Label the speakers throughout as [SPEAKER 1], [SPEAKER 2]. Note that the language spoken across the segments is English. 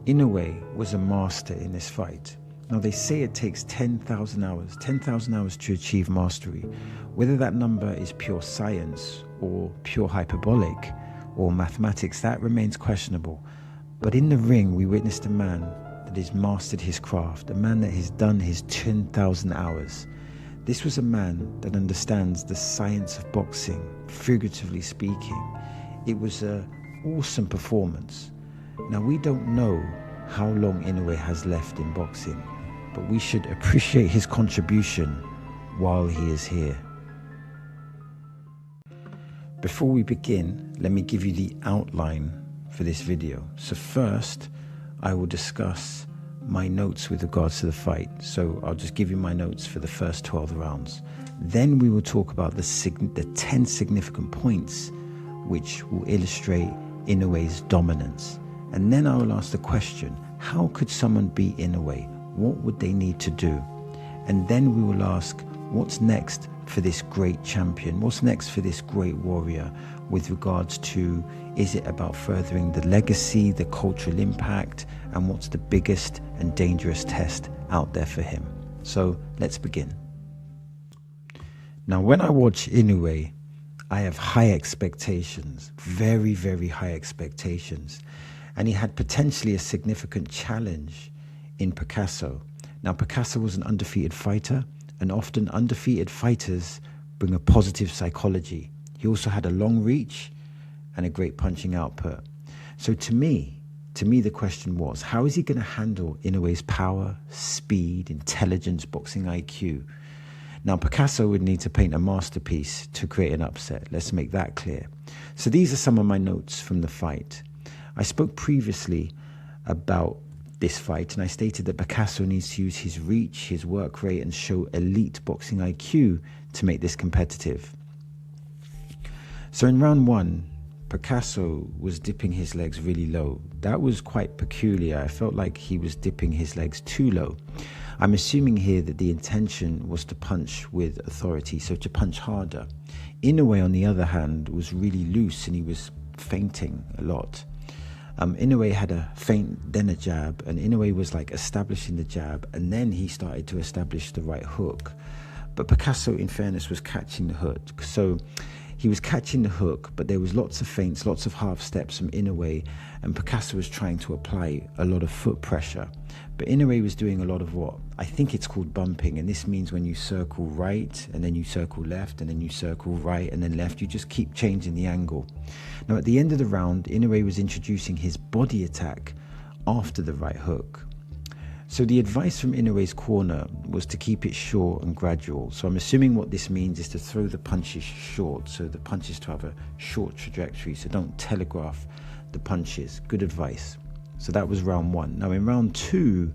[SPEAKER 1] Inoue was a master in this fight. Now they say it takes 10,000 hours to achieve mastery. Whether that number is pure science or pure hyperbolic or mathematics, that remains questionable. But in the ring, we witnessed a man that has mastered his craft, a man that has done his 10,000 hours. This was a man that understands the science of boxing, figuratively speaking. It was an awesome performance. Now we don't know how long Inoue has left in boxing, but we should appreciate his contribution while he is here. Before we begin, let me give you the outline for this video. So first, I will discuss my notes with regards to the fight. So I'll just give you my notes for the first 12 rounds. Then we will talk about the 10 significant points which will illustrate Inoue's dominance. And then I will ask the question, how could someone beat Inoue? What would they need to do? And then we will ask, what's next for this great champion? What's next for this great warrior with regards to, is it about furthering the legacy, the cultural impact, and what's the biggest and dangerous test out there for him? So let's begin. Now, when I watch Inoue, I have high expectations, very, very high expectations. And he had potentially a significant challenge in Picasso. Now, Picasso was an undefeated fighter, and often undefeated fighters bring a positive psychology. He also had a long reach and a great punching output. So to me, the question was, how is he going to handle Inoue's power, speed, intelligence, boxing IQ? Now, Picasso would need to paint a masterpiece to create an upset. Let's make that clear. So these are some of my notes from the fight. I spoke previously about this fight, and I stated that Picasso needs to use his reach, his work rate, and show elite boxing IQ to make this competitive. So in round one, Picasso was dipping his legs really low. That was quite peculiar. I felt like he was dipping his legs too low. I'm assuming here that the intention was to punch with authority, so to punch harder. Inoue, on the other hand, was really loose and he was feinting a lot. Inoue had a feint, then a jab, and Inoue was like establishing the jab, and then he started to establish the right hook. But Picasso, in fairness, was catching the hook. So he was catching the hook, but there was lots of feints, lots of half steps from Inoue, and Picasso was trying to apply a lot of foot pressure. But Inoue was doing a lot of what? I think it's called bumping, and this means when you circle right, and then you circle left, and then you circle right, and then left, you just keep changing the angle. Now at the end of the round, Inoue was introducing his body attack after the right hook. So the advice from Inoue's corner was to keep it short and gradual. So I'm assuming what this means is to throw the punches short, so the punches to have a short trajectory, so don't telegraph the punches. Good advice. So that was round one. Now in round two,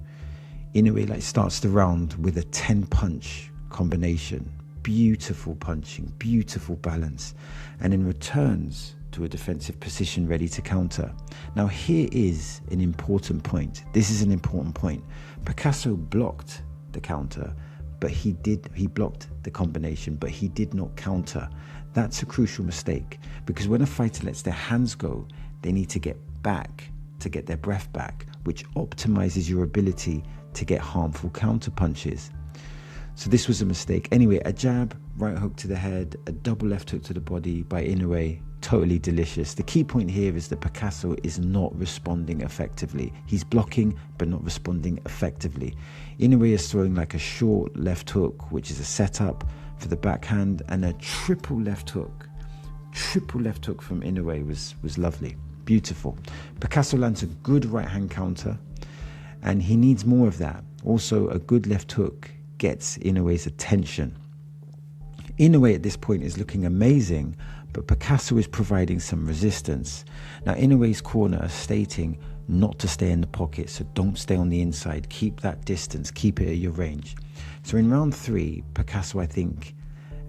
[SPEAKER 1] Inoue starts the round with a 10 punch combination. Beautiful punching, beautiful balance, and then returns to a defensive position ready to counter. Now here is an important point. This is an important point. Picasso blocked the counter, but he blocked the combination, but he did not counter. That's a crucial mistake, because when a fighter lets their hands go, they need to get back to get their breath back, which optimizes your ability to get harmful counter punches. So this was a mistake. Anyway, a jab, right hook to the head, a double left hook to the body by Inoue, totally delicious. The key point here is that Picasso is not responding effectively. He's blocking, but not responding effectively. Inoue is throwing like a short left hook, which is a setup for the backhand, and a triple left hook. Triple left hook from Inoue was lovely, beautiful. Picasso lands a good right hand counter, and he needs more of that. Also, a good left hook gets Inoue's attention. Inoue at this point is looking amazing, but Picasso is providing some resistance. Now Inoue's corner is stating not to stay in the pocket, so don't stay on the inside, keep that distance, keep it at your range. So in round three, Picasso, I think,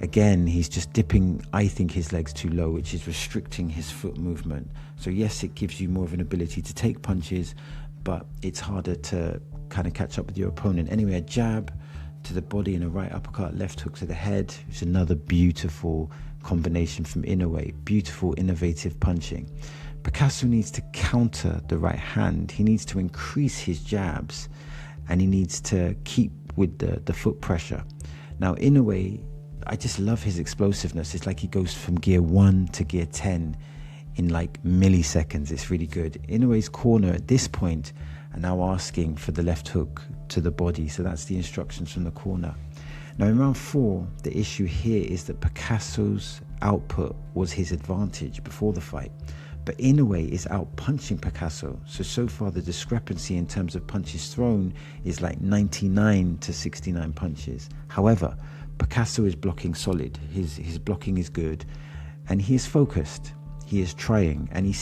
[SPEAKER 1] again, he's just dipping, I think, his legs too low, which is restricting his foot movement. So yes, it gives you more of an ability to take punches, but it's harder to kind of catch up with your opponent. Anyway, a jab to the body and a right uppercut, left hook to the head. It's another beautiful combination from Inoue. Beautiful, innovative punching. Picasso needs to counter the right hand. He needs to increase his jabs, and he needs to keep with the foot pressure. Now, Inoue, I just love his explosiveness. It's like he goes from gear 1 to gear 10 in like milliseconds. It's really good. Inouye's corner at this point are now asking for the left hook to the body. So that's the instructions from the corner. Now in round 4, the issue here is that Picasso's output was his advantage before the fight. But Inoue is out punching Picasso. So far the discrepancy in terms of punches thrown is like 99 to 69 punches. However, Picasso is blocking solid. His blocking is good, and he is focused. He is trying, and he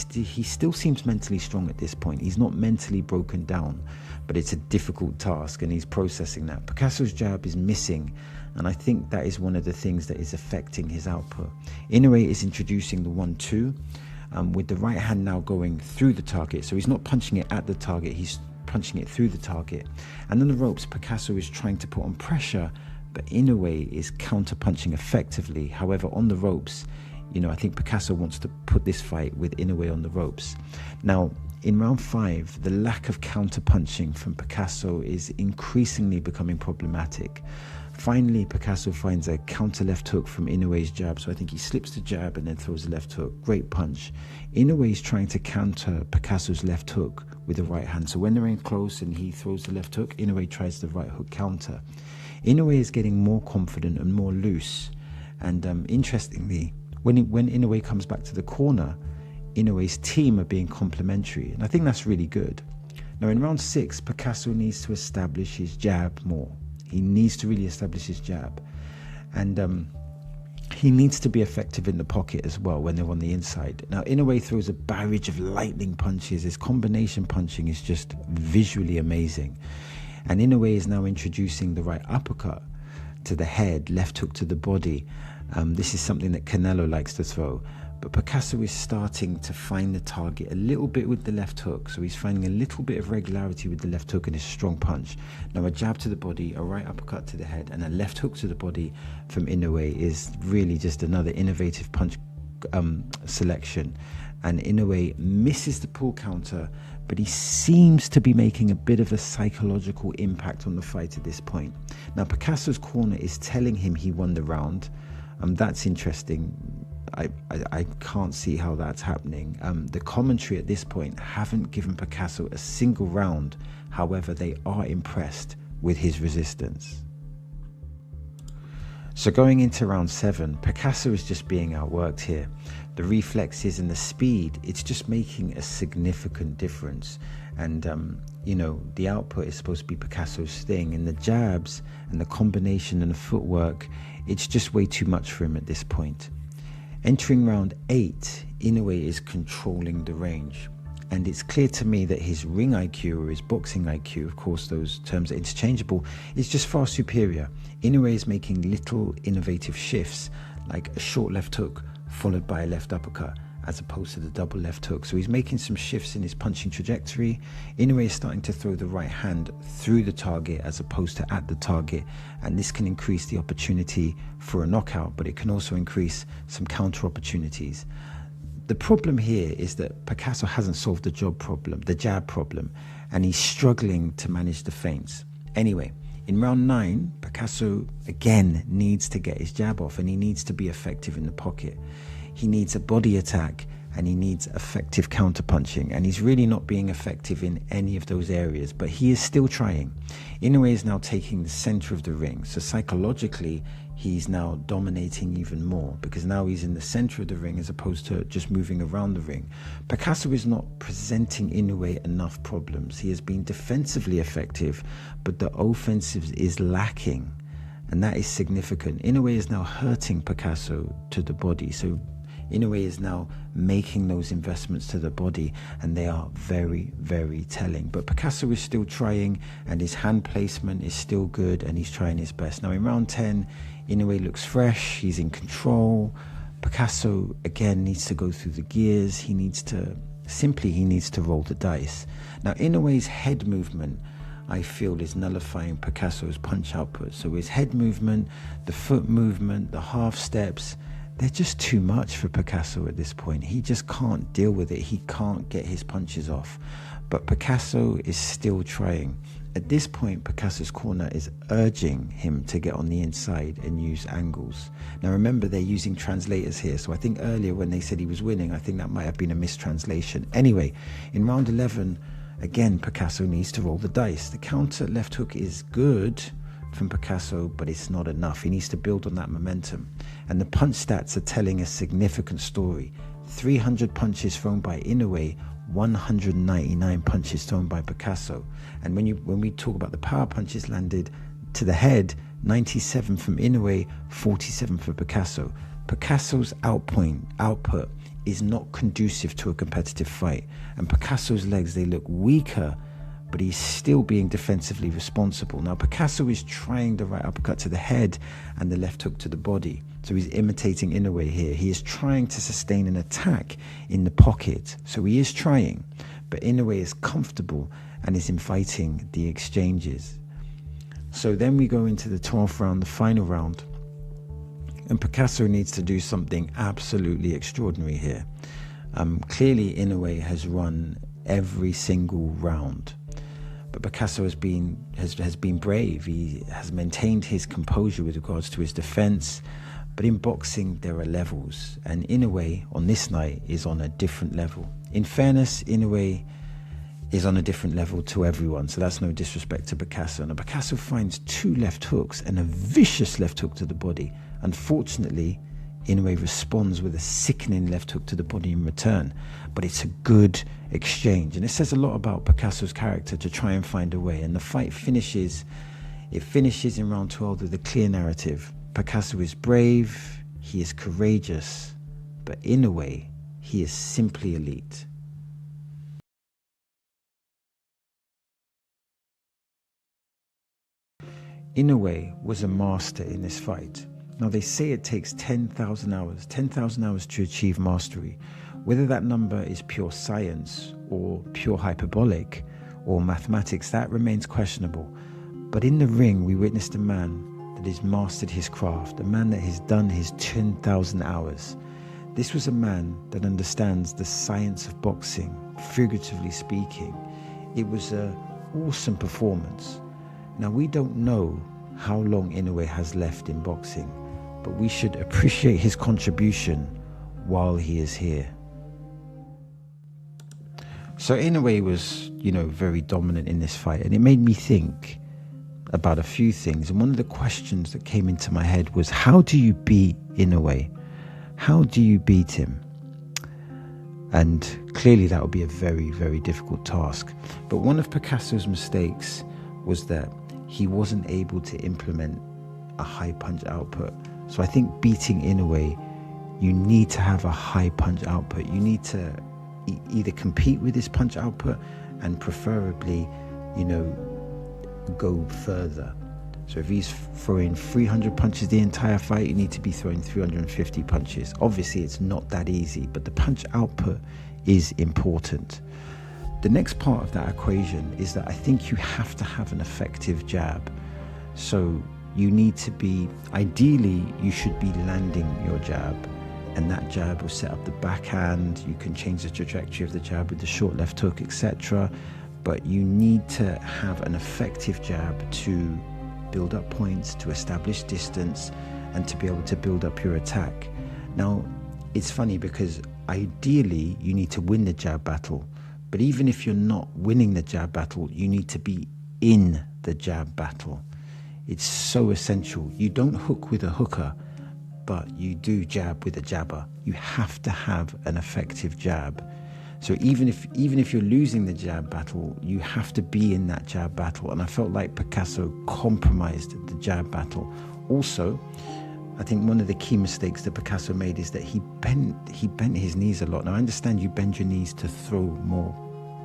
[SPEAKER 1] still seems mentally strong at this point. He's not mentally broken down, but it's a difficult task, and he's processing that. Picasso's jab is missing, and I think that is one of the things that is affecting his output. Inoue is introducing the 1-2, with the right hand now going through the target. So he's not punching it at the target, he's punching it through the target. And on the ropes, Picasso is trying to put on pressure, but Inoue is counter-punching effectively. However, on the ropes, I think Picasso wants to put this fight with Inoue on the ropes. Now, in round 5, the lack of counter-punching from Picasso is increasingly becoming problematic. Finally, Picasso finds a counter left hook from Inoue's jab. So I think he slips the jab and then throws the left hook. Great punch. Inoue is trying to counter Picasso's left hook with the right hand. So when they're in close and he throws the left hook, Inoue tries the right hook counter. Inoue is getting more confident and more loose. And interestingly, when Inoue comes back to the corner, Inoue's team are being complimentary. And I think that's really good. Now in round 6, Picasso needs to establish his jab more. He needs to really establish his jab. And he needs to be effective in the pocket as well when they're on the inside. Now, Inoue throws a barrage of lightning punches. His combination punching is just visually amazing. And Inoue is now introducing the right uppercut to the head, left hook to the body. This is something that Canelo likes to throw. But Picasso is starting to find the target a little bit with the left hook. So he's finding a little bit of regularity with the left hook and his strong punch. Now a jab to the body, a right uppercut to the head, and a left hook to the body from Inoue is really just another innovative punch selection. And Inoue misses the pull counter, but he seems to be making a bit of a psychological impact on the fight at this point. Now Picasso's corner is telling him he won the round. That's interesting. I can't see how that's happening. The commentary at this point haven't given Picasso a single round. However, they are impressed with his resistance. So going into round 7, Picasso is just being outworked here. The reflexes and the speed, it's just making a significant difference. And, the output is supposed to be Picasso's thing. And the jabs and the combination and the footwork, it's just way too much for him at this point. Entering round 8, Inoue is controlling the range. And it's clear to me that his ring IQ or his boxing IQ, of course those terms are interchangeable, is just far superior. Inoue is making little innovative shifts, like a short left hook followed by a left uppercut, as opposed to the double left hook. So he's making some shifts in his punching trajectory. Inoue is starting to throw the right hand through the target as opposed to at the target, and this can increase the opportunity for a knockout, but it can also increase some counter opportunities. The problem here is that Picasso hasn't solved the jab problem, and he's struggling to manage the feints. Anyway, in round 9, Picasso again needs to get his jab off, and he needs to be effective in the pocket. He needs a body attack, and he needs effective counterpunching, and he's really not being effective in any of those areas, but he is still trying. Inoue is now taking the center of the ring, so psychologically he's now dominating even more, because now he's in the center of the ring as opposed to just moving around the ring. Picasso is not presenting Inoue enough problems. He has been defensively effective, but the offensive is lacking, and that is significant. Inoue is now hurting Picasso to the body, so Inoue is now making those investments to the body, and they are very, very telling. But Picasso is still trying, and his hand placement is still good, and he's trying his best. Now in round 10, Inoue looks fresh, he's in control. Picasso again needs to go through the gears. He needs to roll the dice. Now Inoue's head movement, I feel, is nullifying Picasso's punch output. So his head movement, the foot movement, the half steps, they're just too much for Picasso at this point. He just can't deal with it. He can't get his punches off. But Picasso is still trying. At this point, Picasso's corner is urging him to get on the inside and use angles. Now remember, they're using translators here, so I think earlier when they said he was winning, I think that might have been a mistranslation. Anyway, in round 11, again, Picasso needs to roll the dice. The counter left hook is good from Picasso, but it's not enough. He needs to build on that momentum. And the punch stats are telling a significant story. 300 punches thrown by Inoue, 199 punches thrown by Picasso. And when we talk about the power punches landed to the head, 97 from Inoue, 47 for Picasso. Picasso's output is not conducive to a competitive fight. And Picasso's legs, they look weaker, but he's still being defensively responsible. Now, Picasso is trying the right uppercut to the head and the left hook to the body. So he's imitating Inoue here. He is trying to sustain an attack in the pocket. So he is trying, but Inoue is comfortable and is inviting the exchanges. So then we go into the 12th round, the final round. And Picasso needs to do something absolutely extraordinary here. Clearly, Inoue has run every single round. But Picasso has been brave. He has maintained his composure with regards to his defense. But in boxing, there are levels. And Inoue, on this night, is on a different level. In fairness, Inoue is on a different level to everyone. So that's no disrespect to Picasso. Now, Picasso finds 2 left hooks and a vicious left hook to the body. Unfortunately, Inoue responds with a sickening left hook to the body in return. But it's a good exchange. And it says a lot about Picasso's character to try and find a way. And the fight finishes in round 12 with a clear narrative. Picasso is brave, he is courageous, but Inoue, he is simply elite. Inoue was a master in this fight. Now they say it takes 10,000 hours to achieve mastery. Whether that number is pure science or pure hyperbolic or mathematics, that remains questionable. But in the ring, we witnessed a man that has mastered his craft, a man that has done his 10,000 hours. This was a man that understands the science of boxing, figuratively speaking. It was an awesome performance. Now, we don't know how long Inoue has left in boxing, but we should appreciate his contribution while he is here. So Inoue was, very dominant in this fight, and it made me think about a few things. And one of the questions that came into my head was, how do you beat Inoue? How do you beat him? And clearly that would be a very, very difficult task. But one of Picasso's mistakes was that he wasn't able to implement a high punch output. So I think beating Inoue, you need to have a high punch output. You need to either compete with his punch output and preferably, go further. So if he's throwing 300 punches the entire fight, you need to be throwing 350 punches. Obviously, it's not that easy, but the punch output is important. The next part of that equation is that I think you have to have an effective jab. So you need to be, ideally, you should be landing your jab, and that jab will set up the backhand. You can change the trajectory of the jab with the short left hook, etc. But you need to have an effective jab to build up points, to establish distance, and to be able to build up your attack. Now, it's funny because ideally you need to win the jab battle, but even if you're not winning the jab battle, you need to be in the jab battle. It's so essential. You don't hook with a hooker, but you do jab with a jabber. You have to have an effective jab. So even if you're losing the jab battle, you have to be in that jab battle. And I felt like Picasso compromised the jab battle. Also, I think one of the key mistakes that Picasso made is that he bent his knees a lot. Now I understand you bend your knees to throw more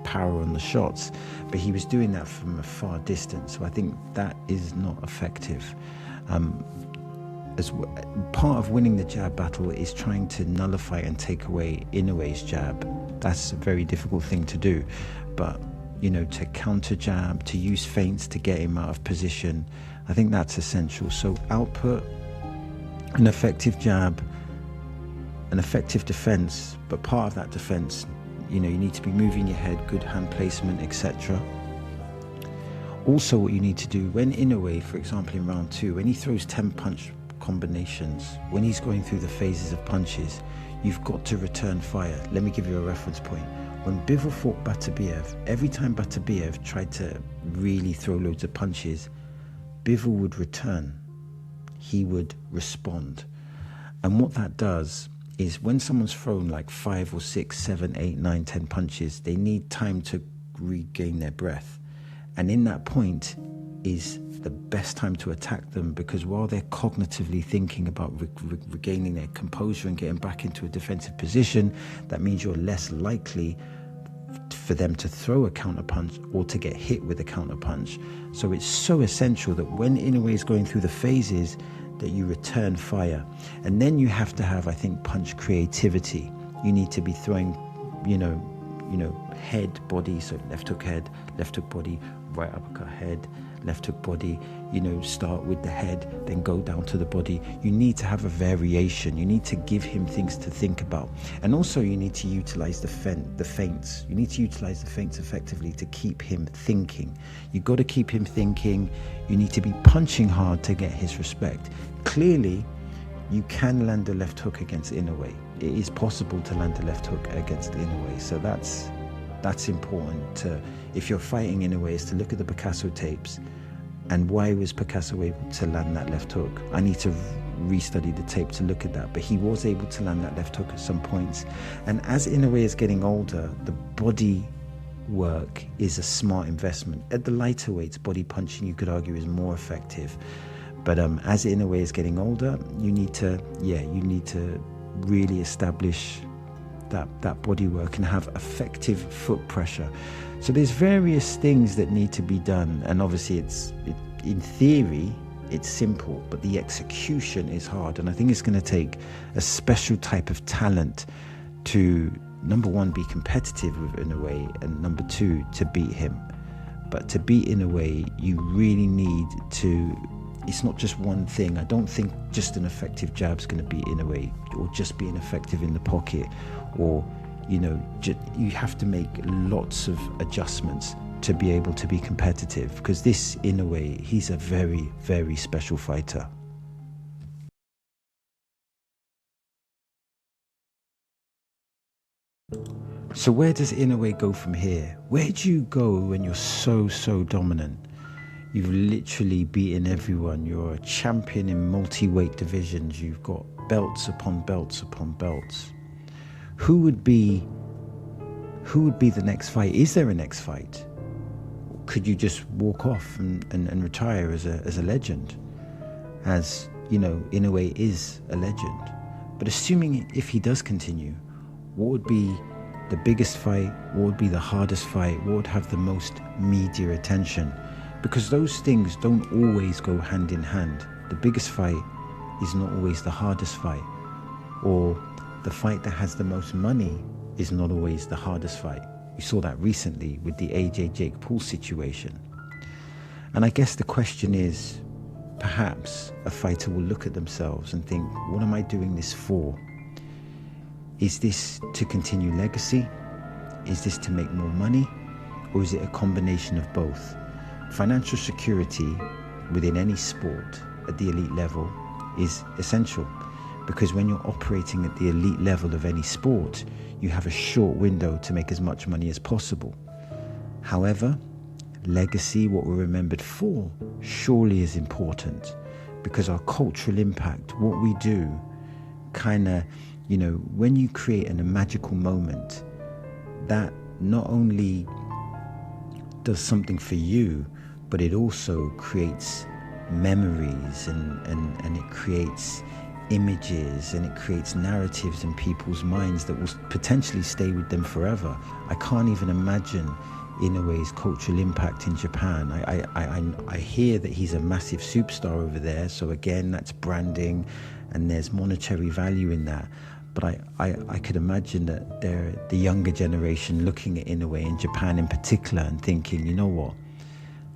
[SPEAKER 1] power on the shots, but he was doing that from a far distance. So I think that is not effective. As part of winning the jab battle is trying to nullify and take away Inouye's jab. That's a very difficult thing to do, but to counter jab, to use feints to get him out of position, I think that's essential. So output, an effective jab, an effective defense, but part of that defense, you need to be moving your head, good hand placement, etc. Also, what you need to do when Inoue, for example, in round 2, when he throws 10 punch combinations, when he's going through the phases of punches, you've got to return fire. Let me give you a reference point. When Bivol fought Beterbiev, every time Beterbiev tried to really throw loads of punches, Bivol would return. He would respond. And what that does is when someone's thrown like 5 or 6, 7, 8, 9, 10 punches, they need time to regain their breath. And in that point is the best time to attack them, because while they're cognitively thinking about regaining their composure and getting back into a defensive position, that means you're less likely for them to throw a counterpunch or to get hit with a counterpunch. So it's so essential that when Inoue is going through the phases, that you return fire. And then you have to have, I think, punch creativity. You need to be throwing, head, body, so left hook head, left hook body, right uppercut head, left hook body, start with the head, then go down to the body. You need to have a variation. You need to give him things to think about. And also you need to utilize the feints. You need to utilize the feints effectively to keep him thinking. You've got to keep him thinking. You need to be punching hard to get his respect. Clearly, you can land a left hook against Inoue. It is possible to land a left hook against Inoue. So that's important to, if you're fighting Inoue, is to look at the Picasso tapes and why was Picasso able to land that left hook. I need to restudy the tape to look at that, but he was able to land that left hook at some points. And as Inoue is getting older, the body work is a smart investment. At the lighter weights, body punching, you could argue, is more effective. But as Inoue is getting older, you need to really establish that body work and have effective foot pressure. So there's various things that need to be done, and obviously in theory it's simple, but the execution is hard. And I think it's going to take a special type of talent to, number one, be competitive with Inoue, and number two, to beat him. But to beat Inoue, you really need to, it's not just one thing. I don't think just an effective jab is going to beat Inoue, or just being effective in the pocket, or you have to make lots of adjustments to be able to be competitive, because this Inoue, he's a very, very special fighter. So where does Inoue go from here? Where do you go when you're so dominant? You've literally beaten everyone. You're a champion in multi-weight divisions. You've got belts upon belts upon belts. Who would be the next fight? Is there a next fight? Could you just walk off and retire as a legend? As Inoue is a legend. But assuming if he does continue, what would be the biggest fight? What would be the hardest fight? What would have the most media attention? Because those things don't always go hand in hand. The biggest fight is not always the hardest fight, or the fight that has the most money is not always the hardest fight. We saw that recently with the AJ Jake Paul situation. And I guess the question is, perhaps a fighter will look at themselves and think, what am I doing this for? Is this to continue legacy? Is this to make more money? Or is it a combination of both? Financial security within any sport at the elite level is essential, because when you're operating at the elite level of any sport, you have a short window to make as much money as possible. However, legacy, what we're remembered for, surely is important, because our cultural impact, what we do, when you create a magical moment, that not only does something for you, but it also creates memories and it creates images, and it creates narratives in people's minds that will potentially stay with them forever. I can't even imagine Inouye's cultural impact in Japan. I hear that he's a massive superstar over there, so again, that's branding and there's monetary value in that. But I could imagine that the younger generation looking at Inoue in Japan in particular and thinking, you know what,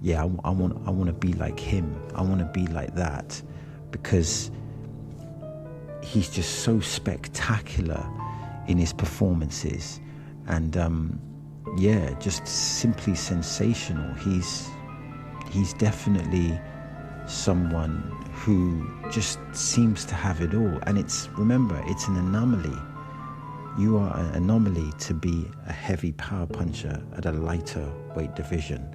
[SPEAKER 1] yeah, I want to be like him. I want to be like that, because he's just so spectacular in his performances, and just simply sensational. He's definitely someone who just seems to have it all. And remember, it's an anomaly. You are an anomaly to be a heavy power puncher at a lighter weight division.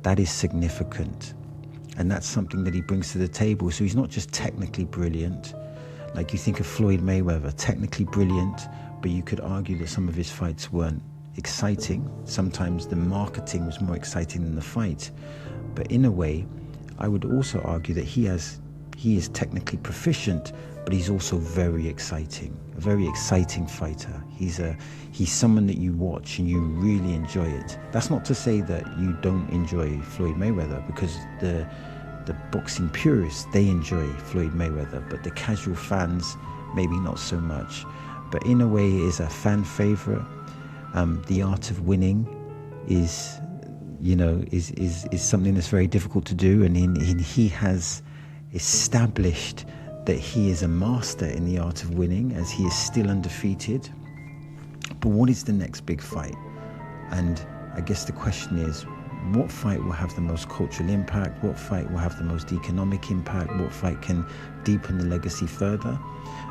[SPEAKER 1] That is significant. And that's something that he brings to the table. So he's not just technically brilliant. Like you think of Floyd Mayweather, technically brilliant, but you could argue that some of his fights weren't exciting. Sometimes the marketing was more exciting than the fight. But in a way, I would also argue that he is technically proficient, but he's also very exciting, a very exciting fighter. He's someone that you watch and you really enjoy it. That's not to say that you don't enjoy Floyd Mayweather, because the boxing purists, they enjoy Floyd Mayweather, but the casual fans, maybe not so much. But Inoue is a fan favorite. The art of winning is something that's very difficult to do, and he has established that he is a master in the art of winning, as he is still undefeated. But what is the next big fight? And I guess the question is, what fight will have the most cultural impact? What fight will have the most economic impact? What fight can deepen the legacy further?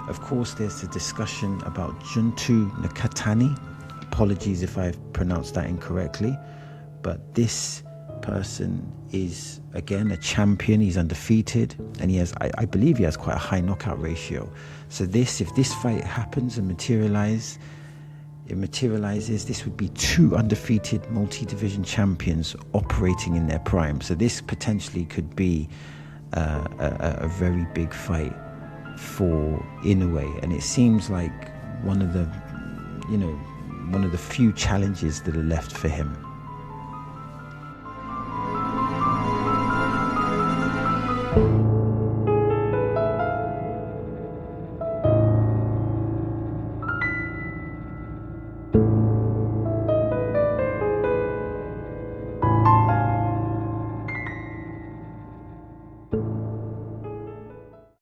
[SPEAKER 1] Of course, there's a discussion about Junto Nakatani. Apologies if I've pronounced that incorrectly. But this person is, again, a champion. He's undefeated, and he has, I believe he has quite a high knockout ratio. So if this fight happens and materializes, this would be two undefeated multi-division champions operating in their prime. So this potentially could be a very big fight for Inoue, and it seems like one of the few challenges that are left for him.